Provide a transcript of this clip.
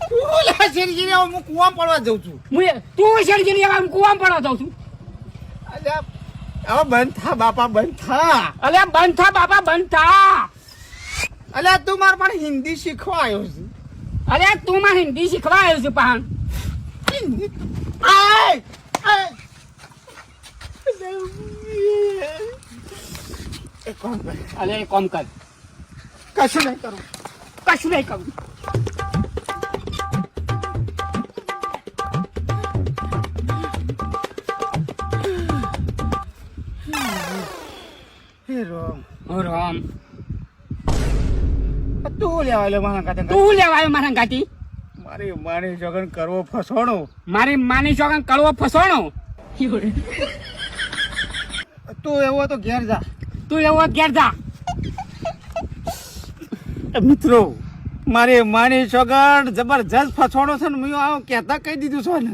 તું લે શેરજીને હું કુવામાં પડવા જઉં છું. તું શેરજીને હું કુવામાં પડવા જાઉં છું. અલ્યા હવે બંધ થા બાપા બંધ થા. અલ્યા બંધ થા બાપા બંધ થા. અલ્યા તું મારા પણ હિન્દી શીખવા આવ્યો છે. અલ્યા તું મારે હિન્દી શીખવા આવ્યો છે પહાણ. આય એક કામ કર. અલ્યા એક કામ કર. કશું નહીં કરું. કશું નહીં કરું. હે રામ રામ તું લેવા લે મારા કાતે. તું લેવાયો મારા ગાતી. મારી માની જગન કરવો ફસોણો. મારી માની ચોગન કડવો ફસોણો. તું એવો તો ઘેર જા. તું એવો ઘેર જા. મિત્રો મારી માની સોગન જબરજસ્ત ફસોડો છે ને મેં આવું કહેતા કહી દીધું છે ને